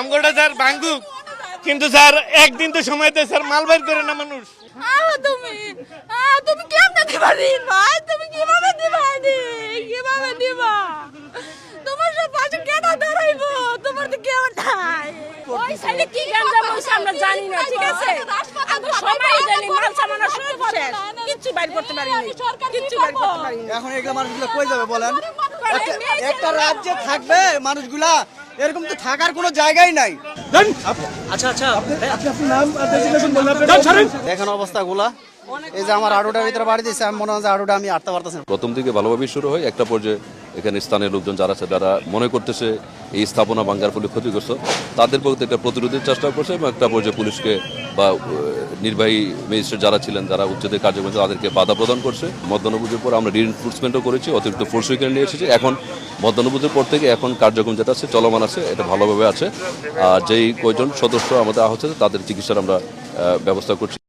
আমগোটা sir ভাঙ্গুক, কিন্তু sir একদিন তো সময় দেয় স্যার, মাল বাইর করে না মানুষ। তুমি তুমি কেমনে দিবা ঋণ ভাই? তুমি কিভাবে দিবা ঋণ? কিভাবে দিবা? তোমার সব পাশে কেন দাঁড়াইবো? তোমার তো কেউ নাই। ওই সাইডে কি গাঞ্জা বলছে আমরা জানি না, ঠিক আছে? আমরা সবাই জানি মাল সামানা সব শেষ, কিচ্ছু বাইর করতে পারি না, কিচ্ছু বাইর করতে পারি না। এখন এগুলো মানুষগুলো কই যাবে বলেন? একটা রাজ্যে থাকবে মানুষগুলা, এরকম তো থাকার কোনো জায়গাই নাই। দেখেন অবস্থাগুলা, এই যে আমার আড়ুটার ভিতরে বাড়ি দিয়েছে, আমি মনে হয় যে আড়ুটা আমি আটতে পারতেছি না। প্রথম দিকে ভালোভাবেই শুরু হয়, একটা পর্যায়ে এখানে স্থানীয় লোকজন যারা আছে তারা মনে করতেছে এই স্থাপনা ভাঙ্গার ফলে ক্ষতিগ্রস্ত, তাদের প্রতি একটা প্রতিরোধের চেষ্টা করছে এবং একটা পর্যায়ে পুলিশকে বা নির্বাহী ম্যাজিস্ট্রেট যারা ছিলেন যারা উচ্ছেদের কার্যক্রম তাদেরকে বাধা প্রদান করছে। মধ্যাহ্নভোজের পর আমরা রিইনফোর্সমেন্টও করেছি, অতিরিক্ত ফোর্স এখানে নিয়ে এসেছি। এখন মধ্যাহ্নভোজের পর থেকে এখন কার্যক্রম যেটা আছে চলমান আছে, এটা ভালোভাবে আছে। আর যেই কয়জন সদস্য আমাদের আহত হয়েছে তাদের চিকিৎসার আমরা ব্যবস্থা করছি।